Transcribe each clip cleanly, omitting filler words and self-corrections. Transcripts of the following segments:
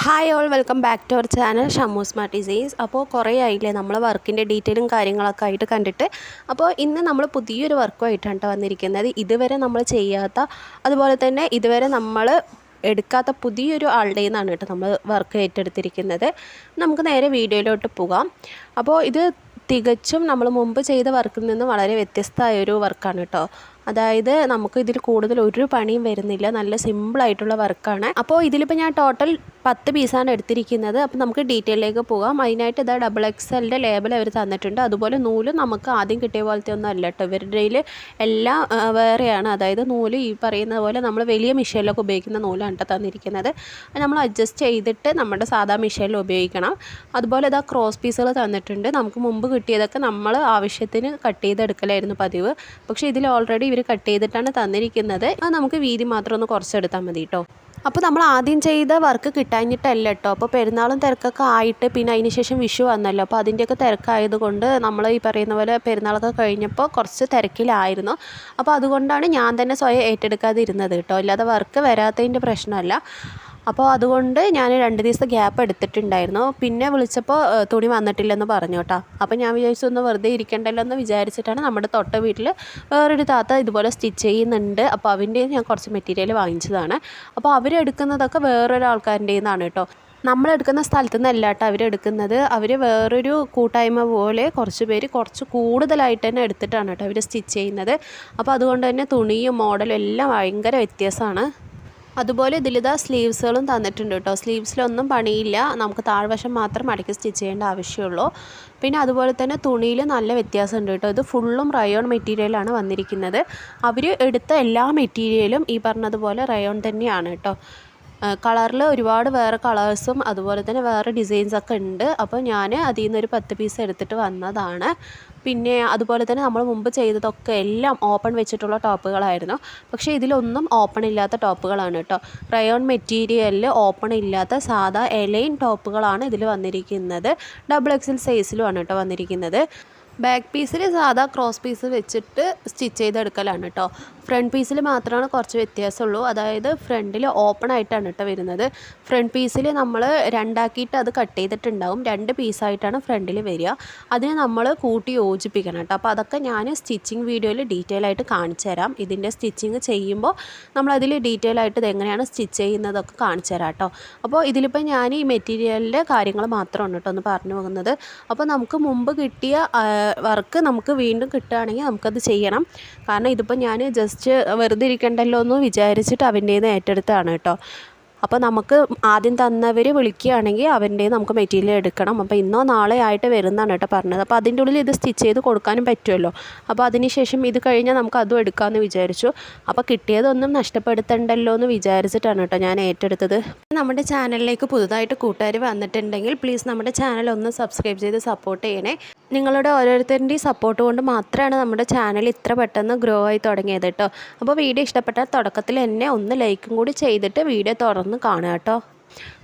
Hi all welcome back to our channel Shammu smart designs. അപ്പോൾ കുറേ ആയില്ലേ നമ്മൾ വർക്കിൻ്റെ ഡീറ്റെയിലും കാര്യങ്ങളൊക്കെ ആയിട്ട് കണ്ടിട്ട്. അപ്പോൾ ഇന്ന് നമ്മൾ പുതിയൊരു വർക്കുമായിട്ടാണ് വന്നിരിക്കുന്നത്. ഇതുവരെ നമ്മൾ ചെയ്യാത്ത, അതുപോലെ തന്നെ ഇതുവരെ നമ്മൾ എടുക്കാത്ത പുതിയൊരു ആളുടെ നിന്നാണ് കേട്ടോ നമ്മൾ വർക്ക് ഏറ്റെടുത്തിരിക്കുന്നത്. നമുക്ക് നേരെ വീഡിയോയിലോട്ട് പോകാം. അപ്പോൾ ഇത് തികച്ചും നമ്മൾ മുമ്പ് ചെയ്ത വർക്കിൽ നിന്ന് വളരെ വ്യത്യസ്തമായൊരു വർക്കാണ് കേട്ടോ. അതായത് നമുക്ക് ഇതിൽ കൂടുതൽ ഒരു പണിയും വരുന്നില്ല, നല്ല സിമ്പിളായിട്ടുള്ള വർക്കാണ്. അപ്പോൾ ഇതിലിപ്പോൾ ഞാൻ ടോട്ടൽ 10 പീസാണ് എടുത്തിരിക്കുന്നത്. അപ്പോൾ നമുക്ക് ഡീറ്റെയിലേക്ക് പോകാം. അതിനായിട്ട് ഇതാ XXLൻ്റെ ലേബൽ അവർ തന്നിട്ടുണ്ട്. അതുപോലെ നൂല് നമുക്ക് ആദ്യം കിട്ടിയ പോലത്തെ ഒന്നും അല്ല കേട്ടോ, ഇവരുടെ എല്ലാം വേറെയാണ്. അതായത് നൂല് ഈ പറയുന്ന പോലെ നമ്മൾ വലിയ മിഷീനിലൊക്കെ ഉപയോഗിക്കുന്ന നൂലാണ് കേട്ടോ തന്നിരിക്കുന്നത്. നമ്മൾ അഡ്ജസ്റ്റ് ചെയ്തിട്ട് നമ്മുടെ സാധാ മിഷീനിൽ ഉപയോഗിക്കണം. അതുപോലെ ഇതാ ക്രോസ് പീസുകൾ തന്നിട്ടുണ്ട്. നമുക്ക് മുമ്പ് കിട്ടിയതൊക്കെ നമ്മൾ ആവശ്യത്തിന് കട്ട് ചെയ്തെടുക്കലായിരുന്നു പതിവ്. പക്ഷേ ഇതിൽ ഓൾറെഡി ഇവർ കട്ട് ചെയ്തിട്ടാണ് തന്നിരിക്കുന്നത്. അത് നമുക്ക് വീതി മാത്രം ഒന്ന് കുറച്ചെടുത്താൽ മതി കേട്ടോ. അപ്പോൾ നമ്മൾ ആദ്യം ചെയ്ത വർക്ക് കിട്ടാഞ്ഞിട്ടല്ല കേട്ടോ. അപ്പോൾ പെരുന്നാളും തിരക്കൊക്കെ ആയിട്ട് പിന്നെ അതിന് ശേഷം വിഷു വന്നല്ലോ. അപ്പോൾ അതിൻ്റെയൊക്കെ തിരക്കായതുകൊണ്ട് നമ്മൾ ഈ പറയുന്ന പോലെ പെരുന്നാളൊക്കെ കഴിഞ്ഞപ്പോൾ കുറച്ച് തിരക്കിലായിരുന്നു. അപ്പോൾ അതുകൊണ്ടാണ് ഞാൻ തന്നെ സ്വയം ഏറ്റെടുക്കാതിരുന്നത് കേട്ടോ, അല്ലാതെ വർക്ക് വരാത്തതിൻ്റെ പ്രശ്നമല്ല. അപ്പോൾ അതുകൊണ്ട് ഞാൻ 2 ദിവസത്തെ ഗ്യാപ്പ് എടുത്തിട്ടുണ്ടായിരുന്നു. പിന്നെ വിളിച്ചപ്പോൾ തുണി വന്നിട്ടില്ലെന്ന് പറഞ്ഞു കേട്ടോ. അപ്പോൾ ഞാൻ വിചാരിച്ചു ഒന്ന് വെറുതെ ഇരിക്കണ്ടല്ലോ എന്ന് വിചാരിച്ചിട്ടാണ് നമ്മുടെ തൊട്ട വീട്ടിൽ വേറൊരു താത്ത ഇതുപോലെ സ്റ്റിച്ച് ചെയ്യുന്നുണ്ട്. അപ്പോൾ അവൻ്റെ ഞാൻ കുറച്ച് മെറ്റീരിയൽ വാങ്ങിച്ചതാണ്. അപ്പോൾ അവരെടുക്കുന്നതൊക്കെ വേറൊരാൾക്കാരുടെ നിന്നാണ് കേട്ടോ. നമ്മളെടുക്കുന്ന സ്ഥലത്തു നിന്നല്ല കേട്ടോ അവരെടുക്കുന്നത്. അവർ വേറൊരു കൂട്ടായ്മ പോലെ കുറച്ച് പേര് കുറച്ച് കൂടുതലായിട്ട് തന്നെ എടുത്തിട്ടാണ് കേട്ടോ അവർ സ്റ്റിച്ച് ചെയ്യുന്നത്. അപ്പോൾ അതുകൊണ്ട് തന്നെ തുണിയും മോഡലും എല്ലാം ഭയങ്കര വ്യത്യാസമാണ്. അതുപോലെ ഇതിലിതാ സ്ലീവ്സുകളും തന്നിട്ടുണ്ട് കേട്ടോ. സ്ലീവ്സിലൊന്നും പണിയില്ല, നമുക്ക് താഴ്വശം മാത്രം മടക്കി സ്റ്റിച്ച് ചെയ്യേണ്ട ആവശ്യമുള്ളൂ. പിന്നെ അതുപോലെ തന്നെ തുണിയിൽ നല്ല വ്യത്യാസമുണ്ട് കേട്ടോ. ഇത് ഫുള്ളും റയോൺ മെറ്റീരിയലാണ് വന്നിരിക്കുന്നത്. അവർ എടുത്ത എല്ലാ മെറ്റീരിയലും ഈ പറഞ്ഞതുപോലെ റയോൺ തന്നെയാണ് കേട്ടോ. കളറിൽ ഒരുപാട് വേറെ കളേഴ്സും അതുപോലെ തന്നെ വേറെ ഡിസൈൻസൊക്കെ ഉണ്ട്. അപ്പോൾ ഞാൻ അതിൽ നിന്നൊരു 10 പീസ് എടുത്തിട്ട് വന്നതാണ്. പിന്നെ അതുപോലെ തന്നെ നമ്മൾ മുമ്പ് ചെയ്തതൊക്കെ എല്ലാം ഓപ്പൺ വെച്ചിട്ടുള്ള ടോപ്പുകളായിരുന്നു. പക്ഷേ ഇതിലൊന്നും ഓപ്പൺ ഇല്ലാത്ത ടോപ്പുകളാണ് കേട്ടോ. റയോൺ മെറ്റീരിയലിൽ ഓപ്പൺ ഇല്ലാത്ത സാധാ എലൈൻ ടോപ്പുകളാണ് ഇതിൽ വന്നിരിക്കുന്നത്. XXL സൈസിലുമാണ് കേട്ടോ വന്നിരിക്കുന്നത്. ബാക്ക് പീസിൽ സാധാ ക്രോസ് പീസ് വെച്ചിട്ട് സ്റ്റിച്ച് ചെയ്തെടുക്കലാണ് കേട്ടോ. ഫ്രണ്ട് പീസിൽ മാത്രമാണ് കുറച്ച് വ്യത്യാസമുള്ളൂ. അതായത് ഫ്രണ്ടിൽ ഓപ്പൺ ആയിട്ടാണ് കേട്ടോ വരുന്നത്. ഫ്രണ്ട് പീസിൽ നമ്മൾ രണ്ടാക്കിയിട്ട് അത് കട്ട് ചെയ്തിട്ടുണ്ടാവും. 2 പീസായിട്ടാണ് ഫ്രണ്ടിൽ വരിക. അതിനെ നമ്മൾ കൂട്ടി യോജിപ്പിക്കണം കേട്ടോ. അപ്പോൾ അതൊക്കെ ഞാൻ സ്റ്റിച്ചിങ് വീഡിയോയിൽ ഡീറ്റെയിൽ ആയിട്ട് കാണിച്ചു തരാം. ഇതിൻ്റെ സ്റ്റിച്ചിങ് ചെയ്യുമ്പോൾ നമ്മളതിൽ ഡീറ്റെയിൽ ആയിട്ട് ഇതെങ്ങനെയാണ് സ്റ്റിച്ച് ചെയ്യുന്നതൊക്കെ കാണിച്ചു തരാം കേട്ടോ. അപ്പോൾ ഇതിലിപ്പോൾ ഞാൻ ഈ മെറ്റീരിയലിൻ്റെ കാര്യങ്ങൾ മാത്രമാണ് കേട്ടോ ഒന്ന് പറഞ്ഞു പോകുന്നത്. അപ്പോൾ നമുക്ക് മുമ്പ് കിട്ടിയ വർക്ക് നമുക്ക് വീണ്ടും കിട്ടുകയാണെങ്കിൽ നമുക്കത് ചെയ്യണം. കാരണം ഇതിപ്പോൾ ഞാൻ ജസ്റ്റ് വെറുതെ ഇരിക്കണ്ടല്ലോ എന്ന് വിചാരിച്ചിട്ട് അവൻ്റെ നിന്ന് ഏറ്റെടുത്താണ് കേട്ടോ. അപ്പോൾ നമുക്ക് ആദ്യം തന്നവർ വിളിക്കുകയാണെങ്കിൽ അവൻ്റെ നമുക്ക് മെറ്റീരിയൽ എടുക്കണം. അപ്പോൾ ഇന്നോ നാളെ ആയിട്ട് വരുന്നതാണ് കേട്ടോ പറഞ്ഞത്. അപ്പോൾ അതിൻ്റെ ഉള്ളിൽ ഇത് സ്റ്റിച്ച് ചെയ്ത് കൊടുക്കാനും പറ്റുമല്ലോ. അപ്പോൾ അതിന് ശേഷം ഇത് കഴിഞ്ഞാൽ നമുക്ക് അതും എടുക്കാമെന്ന് വിചാരിച്ചു. അപ്പോൾ കിട്ടിയതൊന്നും നഷ്ടപ്പെടുത്തണ്ടല്ലോ എന്ന് വിചാരിച്ചിട്ടാണ് കേട്ടോ ഞാൻ ഏറ്റെടുത്തത്. നമ്മുടെ ചാനലിലേക്ക് പുതുതായിട്ട് കൂട്ടുകാർ വന്നിട്ടുണ്ടെങ്കിൽ പ്ലീസ് നമ്മുടെ ചാനൽ ഒന്ന് സബ്സ്ക്രൈബ് ചെയ്ത് സപ്പോർട്ട് ചെയ്യണേ. നിങ്ങളുടെ ഓരോരുത്തരുടെയും സപ്പോർട്ട് കൊണ്ട് മാത്രമാണ് നമ്മുടെ ചാനൽ ഇത്ര പെട്ടെന്ന് ഗ്രോ ആയി തുടങ്ങിയത് കേട്ടോ. അപ്പോൾ വീഡിയോ ഇഷ്ടപ്പെട്ടാൽ തുടക്കത്തിൽ എന്നെ ഒന്ന് ലൈക്കും കൂടി ചെയ്തിട്ട് വീഡിയോ തുറന്ന് കാണുക കേട്ടോ.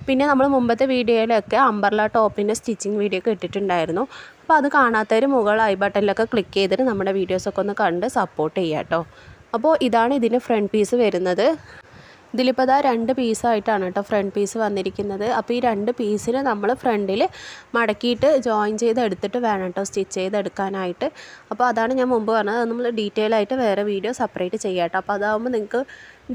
പിന്നെ നമ്മൾ മുമ്പത്തെ വീഡിയോയിലൊക്കെ അംബർല ടോപ്പിൻ്റെ സ്റ്റിച്ചിങ് വീഡിയോ ഒക്കെ ഇട്ടിട്ടുണ്ടായിരുന്നു. അപ്പോൾ അത് കാണാത്തവർ മുകൾ ഐ ബട്ടണിലൊക്കെ ക്ലിക്ക് ചെയ്തിട്ട് നമ്മുടെ വീഡിയോസൊക്കെ ഒന്ന് കണ്ട് സപ്പോർട്ട് ചെയ്യുക കേട്ടോ. അപ്പോൾ ഇതാണ് ഇതിൻ്റെ ഫ്രണ്ട് പീസ് വരുന്നത്. ഇതിലിപ്പോൾ അതാ 2 പീസായിട്ടാണ് കേട്ടോ ഫ്രണ്ട് പീസ് വന്നിരിക്കുന്നത്. അപ്പോൾ ഈ 2 പീസിന് നമ്മൾ ഫ്രണ്ടിൽ മടക്കിയിട്ട് ജോയിൻ ചെയ്ത് എടുത്തിട്ട് വേണം കേട്ടോ സ്റ്റിച്ച് ചെയ്തെടുക്കാനായിട്ട്. അപ്പോൾ അതാണ് ഞാൻ മുമ്പ് പറഞ്ഞത്. അത് നമ്മൾ ഡീറ്റെയിൽ ആയിട്ട് വേറെ വീഡിയോ സെപ്പറേറ്റ് ചെയ്യാം കേട്ടോ. അപ്പോൾ അതാകുമ്പോൾ നിങ്ങൾക്ക്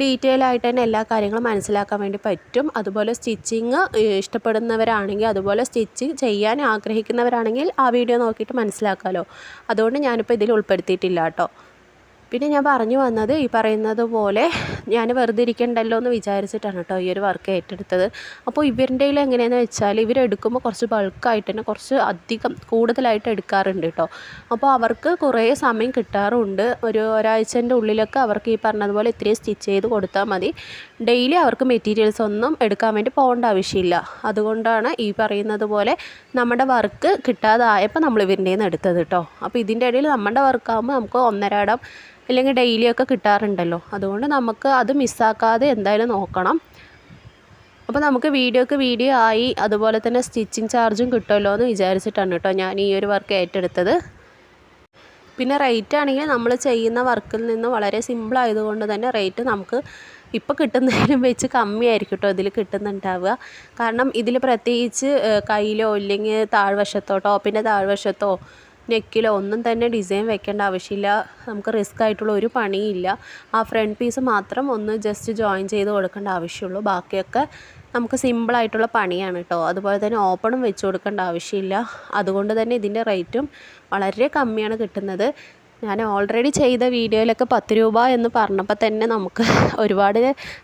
ഡീറ്റെയിൽ ആയിട്ട് തന്നെ എല്ലാ കാര്യങ്ങളും മനസ്സിലാക്കാൻ വേണ്ടി പറ്റും. അതുപോലെ സ്റ്റിച്ചിങ് ഇഷ്ടപ്പെടുന്നവരാണെങ്കിൽ, അതുപോലെ സ്റ്റിച്ചിങ് ചെയ്യാൻ ആഗ്രഹിക്കുന്നവരാണെങ്കിൽ ആ വീഡിയോ നോക്കിയിട്ട് മനസ്സിലാക്കാമല്ലോ. അതുകൊണ്ട് ഞാനിപ്പോൾ ഇതിൽ ഉൾപ്പെടുത്തിയിട്ടില്ല കേട്ടോ. പിന്നെ ഞാൻ പറഞ്ഞു വന്നത് ഈ പറയുന്നത് പോലെ ഞാൻ വെറുതെ ഇരിക്കണ്ടല്ലോ എന്ന് വിചാരിച്ചിട്ടാണ് കേട്ടോ ഈ ഒരു വർക്ക് ഏറ്റെടുത്തത്. അപ്പോൾ ഇവരുടെ എങ്ങനെയാണെന്ന് വെച്ചാൽ ഇവരെടുക്കുമ്പോൾ കുറച്ച് ബൾക്കായിട്ട് തന്നെ കുറച്ച് അധികം കൂടുതലായിട്ട് എടുക്കാറുണ്ട് കേട്ടോ. അപ്പോൾ അവർക്ക് കുറേ സമയം കിട്ടാറുണ്ട്. ഒരാഴ്ചൻ്റെ ഉള്ളിലൊക്കെ അവർക്ക് ഈ പറഞ്ഞതുപോലെ ഇത്രയും സ്റ്റിച്ച് ചെയ്ത് കൊടുത്താൽ മതി. ഡെയിലി അവർക്ക് മെറ്റീരിയൽസ് ഒന്നും എടുക്കാൻ വേണ്ടി പോകേണ്ട ആവശ്യമില്ല. അതുകൊണ്ടാണ് ഈ പറയുന്നത് പോലെ നമ്മുടെ വർക്ക് കിട്ടാതായപ്പോൾ നമ്മൾ ഇവരുടെ നിന്ന് എടുത്തത് കേട്ടോ. അപ്പോൾ ഇതിൻ്റെ ഇടയിൽ നമ്മുടെ വർക്കാകുമ്പോൾ നമുക്ക് 1.5 ഇടം അല്ലെങ്കിൽ ഡെയിലിയൊക്കെ കിട്ടാറുണ്ടല്ലോ. അതുകൊണ്ട് നമുക്ക് അത് മിസ്സാക്കാതെ എന്തായാലും നോക്കണം. അപ്പോൾ നമുക്ക് വീഡിയോക്ക് വീഡിയോ ആയി, അതുപോലെ തന്നെ സ്റ്റിച്ചിങ് ചാർജും കിട്ടുമല്ലോ എന്ന് വിചാരിച്ചിട്ടാണ് കേട്ടോ ഞാൻ ഈ ഒരു വർക്ക് ഏറ്റെടുത്തത്. പിന്നെ റേറ്റ് ആണെങ്കിൽ നമ്മൾ ചെയ്യുന്ന വർക്കിൽ നിന്ന് വളരെ സിമ്പിൾ ആയതുകൊണ്ട് തന്നെ റേറ്റ് നമുക്ക് ഇപ്പോൾ കിട്ടുന്നതിലും വെച്ച് കമ്മിയായിരിക്കും കേട്ടോ ഇതിൽ കിട്ടുന്നുണ്ടാവുക. കാരണം ഇതിൽ പ്രത്യേകിച്ച് കയ്യിലോ ഇല്ലെങ്കിൽ താഴ്വശത്തോ ടോപ്പിൻ്റെ താഴ്വശത്തോ നെക്കിലോ ഒന്നും തന്നെ ഡിസൈൻ വെക്കേണ്ട ആവശ്യമില്ല. നമുക്ക് റിസ്ക് ആയിട്ടുള്ള ഒരു പണിയില്ല. ആ ഫ്രണ്ട് പീസ് മാത്രം ഒന്ന് ജസ്റ്റ് ജോയിൻ ചെയ്ത് കൊടുക്കേണ്ട ആവശ്യമുള്ളൂ. ബാക്കിയൊക്കെ നമുക്ക് സിമ്പിളായിട്ടുള്ള പണിയാണ് കേട്ടോ. അതുപോലെ തന്നെ ഓപ്പണും വെച്ച് കൊടുക്കേണ്ട ആവശ്യമില്ല. അതുകൊണ്ട് തന്നെ ഇതിൻ്റെ റേറ്റും വളരെ കമ്മിയാണ് കിട്ടുന്നത്. ഞാൻ ഓൾറെഡി ചെയ്ത വീഡിയോയിലൊക്കെ 10 രൂപ എന്ന് പറഞ്ഞപ്പോൾ തന്നെ നമുക്ക് ഒരുപാട്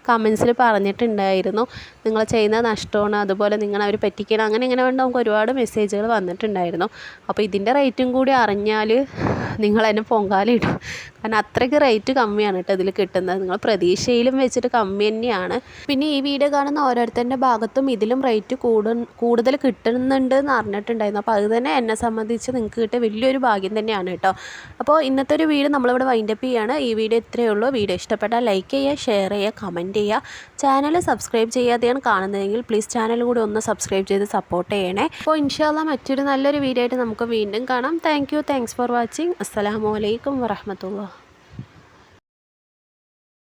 കമൻസിൽ പറഞ്ഞിട്ടുണ്ടായിരുന്നു നിങ്ങൾ ചെയ്യുന്ന നഷ്ടമാണ്, അതുപോലെ നിങ്ങൾ അവർ പറ്റിക്കണം, അങ്ങനെ ഇങ്ങനെ വേണ്ട നമുക്ക് ഒരുപാട് മെസ്സേജുകൾ വന്നിട്ടുണ്ടായിരുന്നു. അപ്പോൾ ഇതിൻ്റെ റേറ്റും കൂടി അറിഞ്ഞാൽ നിങ്ങൾ എന്നെ പൊങ്കാലിടും. കാരണം അത്രയ്ക്ക് റേറ്റ് കമ്മിയാണ് കേട്ടോ ഇതിൽ കിട്ടുന്നത്. നിങ്ങൾ പ്രതീക്ഷയിലും വെച്ചിട്ട് കമ്മി തന്നെയാണ്. പിന്നെ ഈ വീഡിയോ കാണുന്ന ഓരോരുത്തരുടെ ഭാഗത്തും ഇതിലും റേറ്റ് കൂടുതൽ കിട്ടുന്നുണ്ട് എന്ന് അറിഞ്ഞിട്ടുണ്ടായിരുന്നു. അപ്പോൾ അത് തന്നെ എന്നെ സംബന്ധിച്ച് നിങ്ങൾക്ക് കിട്ടിയ വലിയൊരു ഭാഗ്യം തന്നെയാണ് കേട്ടോ. അപ്പോൾ ഇന്നത്തെ ഒരു വീഡിയോ നമ്മളിവിടെ വൈൻഡപ്പ് ചെയ്യുകയാണ്. ഈ വീഡിയോ ഇത്രയേ ഉള്ളൂ. വീഡിയോ ഇഷ്ടപ്പെട്ടാൽ ലൈക്ക് ചെയ്യുക, ഷെയർ ചെയ്യുക, കമൻറ്റ് ചെയ്യുക. ചാനൽ സബ്സ്ക്രൈബ് ചെയ്യാതെയാണ് കാണുന്നതെങ്കിൽ പ്ലീസ് ചാനൽ കൂടി ഒന്ന് സബ്സ്ക്രൈബ് ചെയ്ത് സപ്പോർട്ട് ചെയ്യണേ. അപ്പോൾ ഇൻഷാ അല്ലാഹ് മറ്റൊരു നല്ലൊരു വീഡിയോ ആയിട്ട് നമുക്ക് വീണ്ടും കാണാം. Thanks for watching. അസ്സലാമു അലൈക്കും വറഹ്മത്തുള്ളാഹി.